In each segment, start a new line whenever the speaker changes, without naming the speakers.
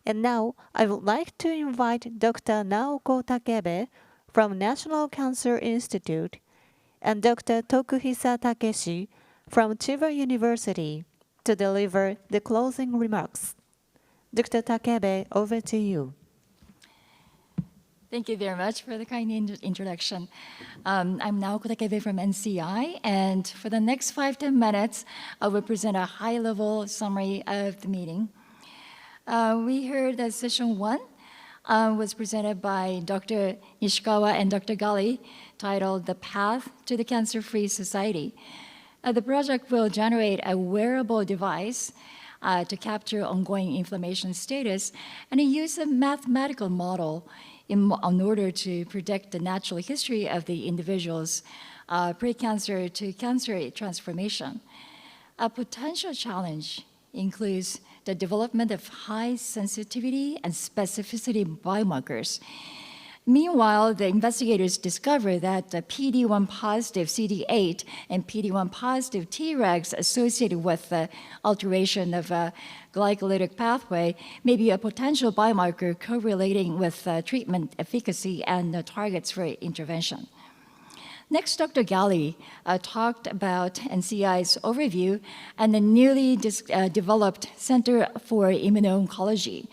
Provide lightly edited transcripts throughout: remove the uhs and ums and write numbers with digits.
And now, I would like to invite Dr. Naoko Takebe from National Cancer Institute and Dr. Tokuhisa Takeshi from Chiba University to deliver the closing remarks. Dr. Takebe, over to you.
Thank you very much for the kind introduction. I'm Naoko Takebe from NCI, and for the next 5-10 minutes, I will present a high-level summary of the meeting. We heard that session 1 was presented by Dr. Nishikawa and Dr. Gali, titled The Path to the Cancer-Free Society. The project will generate a wearable device to capture ongoing inflammation status and use a mathematical model in order to predict the natural history of the individual's pre-cancer to cancer transformation. A potential challenge includes the development of high sensitivity and specificity biomarkers. Meanwhile, the investigators discovered that the PD-1 positive CD8 and PD-1 positive Tregs associated with the alteration of a glycolytic pathway may be a potential biomarker correlating with treatment efficacy and targets for intervention. Next, Dr. Gali talked about NCI's overview and the newly developed Center for Immuno-Oncology,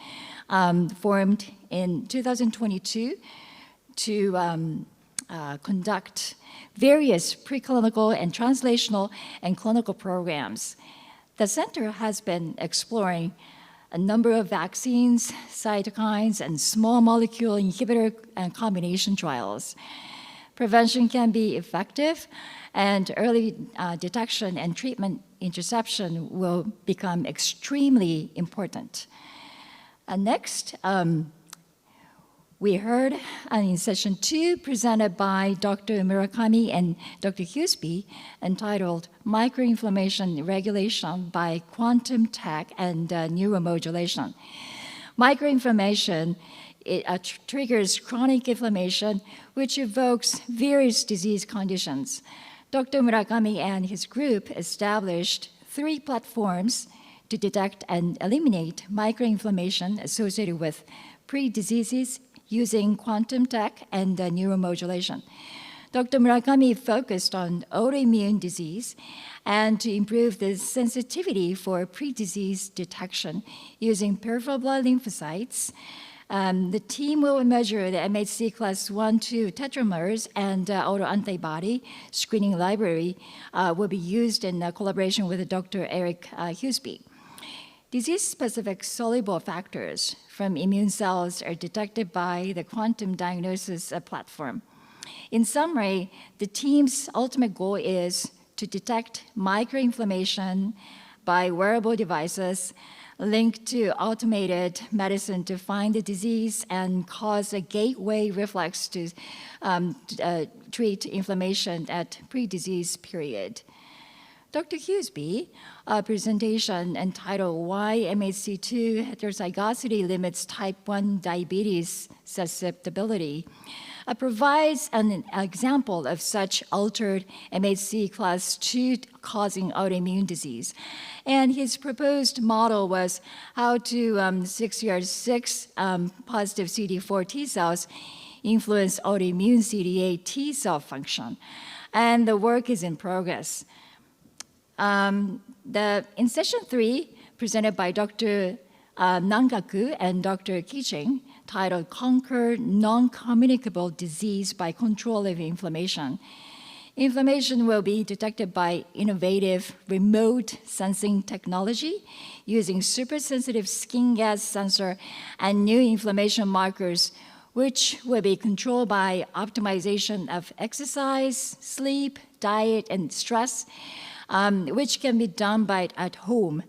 formed in 2022 to conduct various preclinical and translational and clinical programs. The center has been exploring a number of vaccines, cytokines, and small molecule inhibitor and combination trials. Prevention can be effective, and early detection and treatment interception will become extremely important. Next, we heard in session 2 presented by Dr. Murakami and Dr. Huseby, entitled Microinflammation Regulation by Quantum Tech and Neuromodulation. Microinflammation triggers chronic inflammation, which evokes various disease conditions. Dr. Murakami and his group established 3 platforms to detect and eliminate microinflammation associated with pre-diseases using quantum tech and neuromodulation. Dr. Murakami focused on autoimmune disease and to improve the sensitivity for pre-disease detection using peripheral blood lymphocytes. The team will measure the MHC class 1-2 tetramers, and autoantibody screening library will be used in collaboration with Dr. Eric Huseby. Disease-specific soluble factors from immune cells are detected by the quantum diagnosis platform. In summary, the team's ultimate goal is to detect microinflammation by wearable devices linked to automated medicine to find the disease and cause a gateway reflex to treat inflammation at pre-disease period. Dr. Huseby, a presentation entitled Why MHC2 Heterozygosity Limits Type 1 Diabetes Susceptibility, provides an example of such altered MHC class 2 causing autoimmune disease. And his proposed model was how to 6ER6 positive CD4 T cells influence autoimmune CD8 T cell function. And the work is in progress. In session 3, presented by Dr. Nangaku and Dr. Kiching, titled Conquer Non-Communicable Disease by Control of Inflammation. Inflammation will be detected by innovative remote sensing technology using super-sensitive skin gas sensor and new inflammation markers, which will be controlled by optimization of exercise, sleep, diet, and stress, which can be done at home,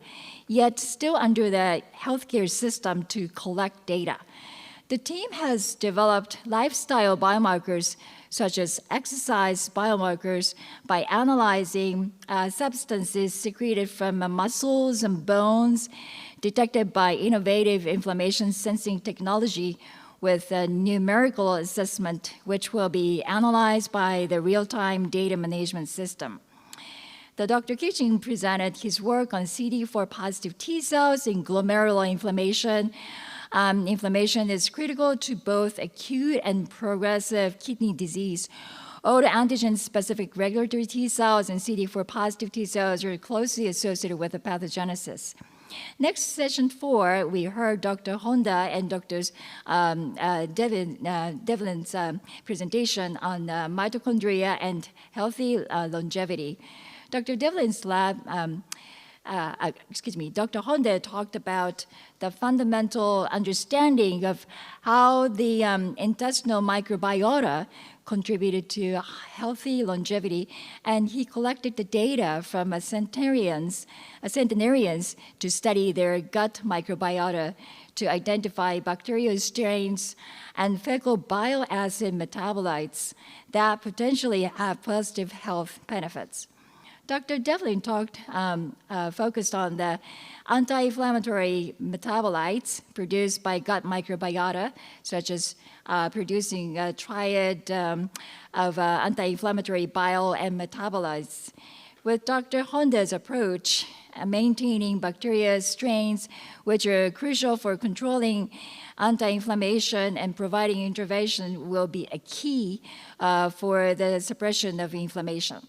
yet still under the healthcare system to collect data. The team has developed lifestyle biomarkers such as exercise biomarkers by analyzing substances secreted from muscles and bones, detected by innovative inflammation sensing technology with a numerical assessment, which will be analyzed by the real-time data management system. The Dr. Kitching presented his work on CD4 positive T cells in glomerular inflammation, Inflammation is critical to both acute and progressive kidney disease. Autoantigen-specific regulatory T cells and CD4 positive T cells are closely associated with the pathogenesis. Next, session 4, we heard Dr. Honda and Dr. Devlin's presentation on mitochondria and healthy longevity. Dr. Devlin's lab, Dr. Honda talked about the fundamental understanding of how the intestinal microbiota contributed to healthy longevity, and he collected the data from centenarians to study their gut microbiota to identify bacterial strains and fecal bile acid metabolites that potentially have positive health benefits. Dr. Devlin focused on the anti-inflammatory metabolites produced by gut microbiota, such as producing a triad of anti-inflammatory bile and metabolites. With Dr. Honda's approach, maintaining bacteria strains, which are crucial for controlling anti-inflammation and providing intervention, will be a key for the suppression of inflammation.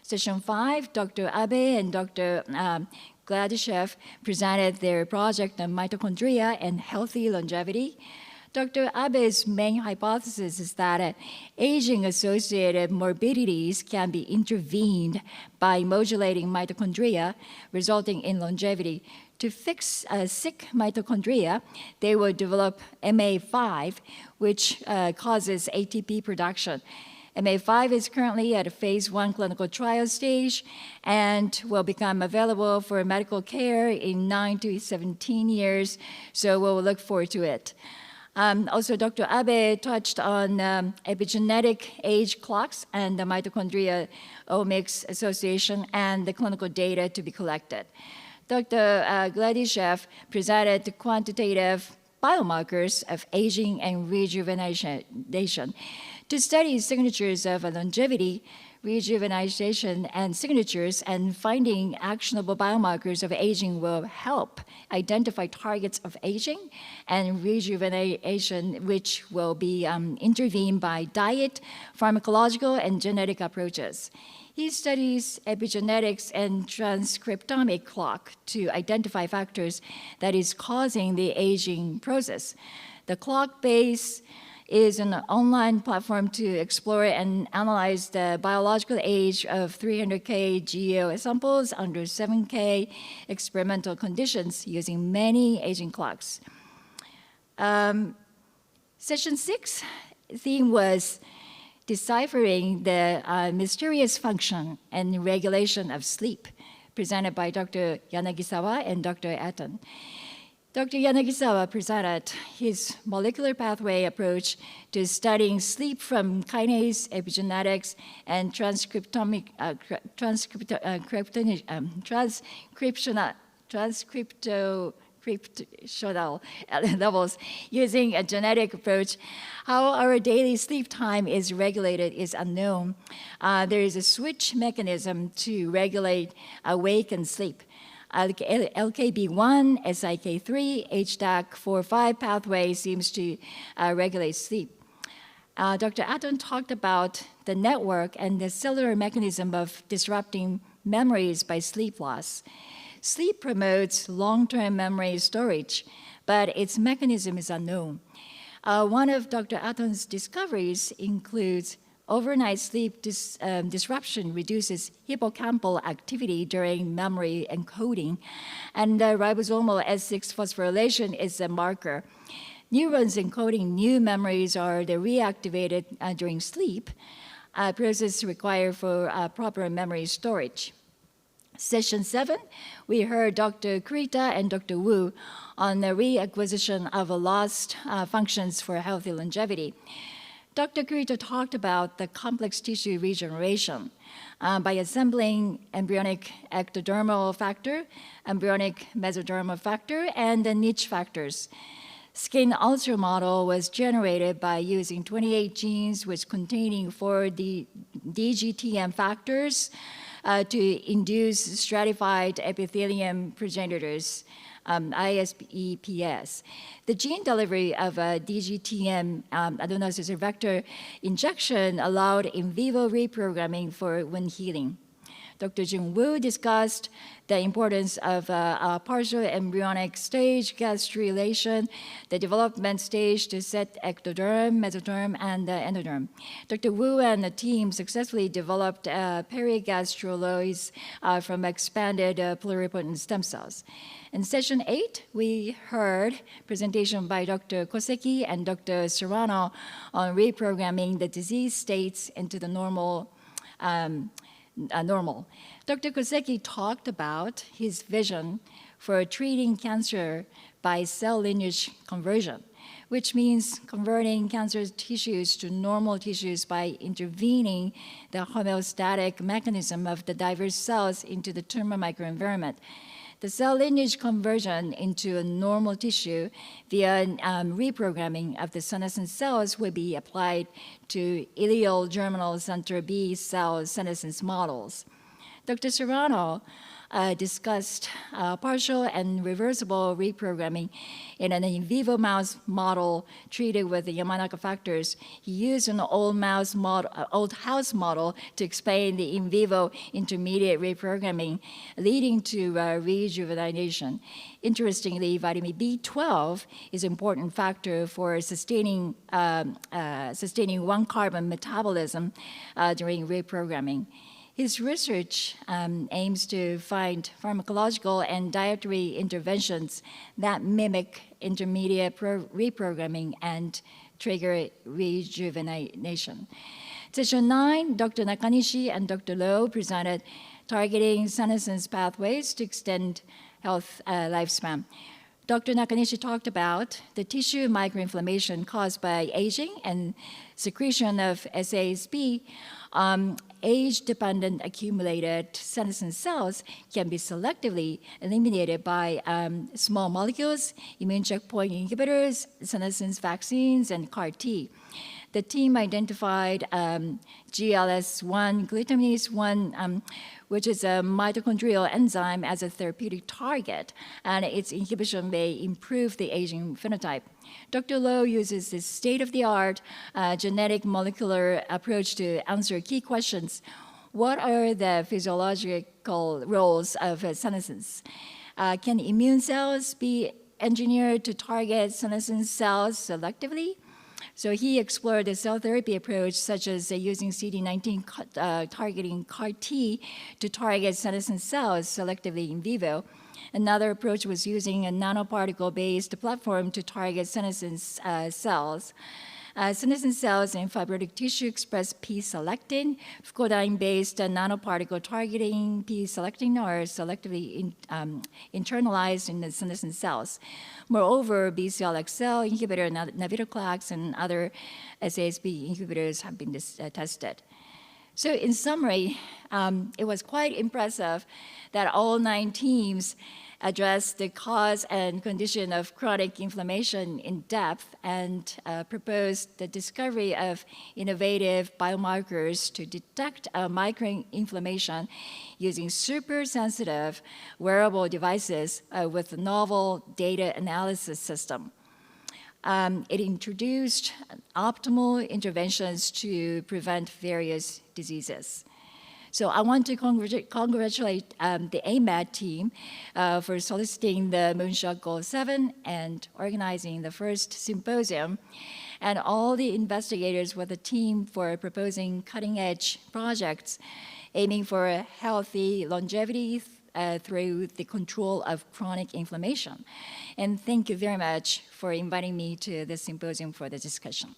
Session 5, Dr. Abe and Dr. Gladyshev presented their project on mitochondria and healthy longevity. Dr. Abe's main hypothesis is that aging-associated morbidities can be intervened by modulating mitochondria, resulting in longevity. To fix sick mitochondria, they will develop MA5, which causes ATP production. MA5 is currently at a phase 1 clinical trial stage and will become available for medical care in 9 to 17 years, so we'll look forward to it. Also, Dr. Abe touched on epigenetic age clocks and the mitochondria omics association and the clinical data to be collected. Dr. Gladyshev presented quantitative biomarkers of aging and rejuvenation. To study signatures of longevity, rejuvenation, and signatures, and finding actionable biomarkers of aging will help identify targets of aging and rejuvenation, which will be intervened by diet, pharmacological, and genetic approaches. He studies epigenetics and transcriptomic clock to identify factors that is causing the aging process. The clock base is an online platform to explore and analyze the biological age of 300K GEO samples under 7K experimental conditions using many aging clocks. Session 6 theme was deciphering the mysterious function and regulation of sleep, presented by Dr. Yanagisawa and Dr. Aton. Dr. Yanagisawa presented his molecular pathway approach to studying sleep from kinase epigenetics and transcriptional levels using a genetic approach. How our daily sleep time is regulated is unknown. There is a switch mechanism to regulate awake and sleep. LKB1, SIK3, HDAC4-5 pathway seems to regulate sleep. Dr. Aton talked about the network and the cellular mechanism of disrupting memories by sleep loss. Sleep promotes long-term memory storage, but its mechanism is unknown. One of Dr. Aton's discoveries includes overnight sleep disruption reduces hippocampal activity during memory encoding, and ribosomal S6 phosphorylation is a marker. Neurons encoding new memories are reactivated during sleep, a process required for proper memory storage. Session 7, we heard Dr. Kurita and Dr. Wu on the reacquisition of lost functions for healthy longevity. Dr. Kurita talked about the complex tissue regeneration by assembling embryonic ectodermal factor, embryonic mesodermal factor, and the niche factors. Skin ulcer model was generated by using 28 genes which containing 4 DGTM factors to induce stratified epithelium progenitors. ISEPS. The gene delivery of DGTM adenosine vector injection allowed in vivo reprogramming for wound healing. Dr. Jun Woo discussed the importance of a partial embryonic stage gastrulation, the development stage to set ectoderm, mesoderm, and endoderm. Dr. Woo and the team successfully developed perigastruloids from expanded pluripotent stem cells. In session 8, we heard presentation by Dr. Koseki and Dr. Serrano on reprogramming the disease states into the normal. Dr. Koseki talked about his vision for treating cancer by cell lineage conversion, which means converting cancer tissues to normal tissues by intervening the homeostatic mechanism of the diverse cells into the tumor microenvironment. The cell lineage conversion into a normal tissue via reprogramming of the senescent cells will be applied to ileal germinal center B cell senescence models. Dr. Serrano discussed partial and reversible reprogramming in an in vivo mouse model treated with the Yamanaka factors. He used an old house model to explain the in vivo intermediate reprogramming, leading to rejuvenation. Interestingly, vitamin B12 is an important factor for sustaining one carbon metabolism during reprogramming. His research aims to find pharmacological and dietary interventions that mimic intermediate reprogramming and trigger rejuvenation. Session 9, Dr. Nakanishi and Dr. Lowe presented targeting senescence pathways to extend health lifespan. Dr. Nakanishi talked about the tissue microinflammation caused by aging and secretion of SASP. Age-dependent accumulated senescent cells can be selectively eliminated by small molecules, immune checkpoint inhibitors, senescence vaccines, and CAR-T. The team identified GLS1 glutamase 1, which is a mitochondrial enzyme, as a therapeutic target, and its inhibition may improve the aging phenotype. Dr. Lowe uses this state-of-the-art genetic molecular approach to answer key questions. What are the physiological roles of senescence? Can immune cells be engineered to target senescent cells selectively? So he explored a cell therapy approach, such as using CD19 targeting CAR-T to target senescent cells selectively in vivo. Another approach was using a nanoparticle-based platform to target senescent cells. Senescent cells in fibrotic tissue express P-selectin. Fucodyne-based nanoparticle targeting P-selectin are selectively internalized in the senescent cells. Moreover, BCL-XL inhibitor, navitoclax, and other SASP inhibitors have been tested. So in summary, it was quite impressive that all 9 teams addressed the cause and condition of chronic inflammation in depth and proposed the discovery of innovative biomarkers to detect microinflammation using super-sensitive wearable devices with novel data analysis system. It introduced optimal interventions to prevent various diseases. So I want to congratulate the AMED team for soliciting the Moonshot Goal 7 and organizing the first symposium, and all the investigators with the team for proposing cutting-edge projects aiming for a healthy longevity through the control of chronic inflammation. And thank you very much for inviting me to this symposium for the discussion.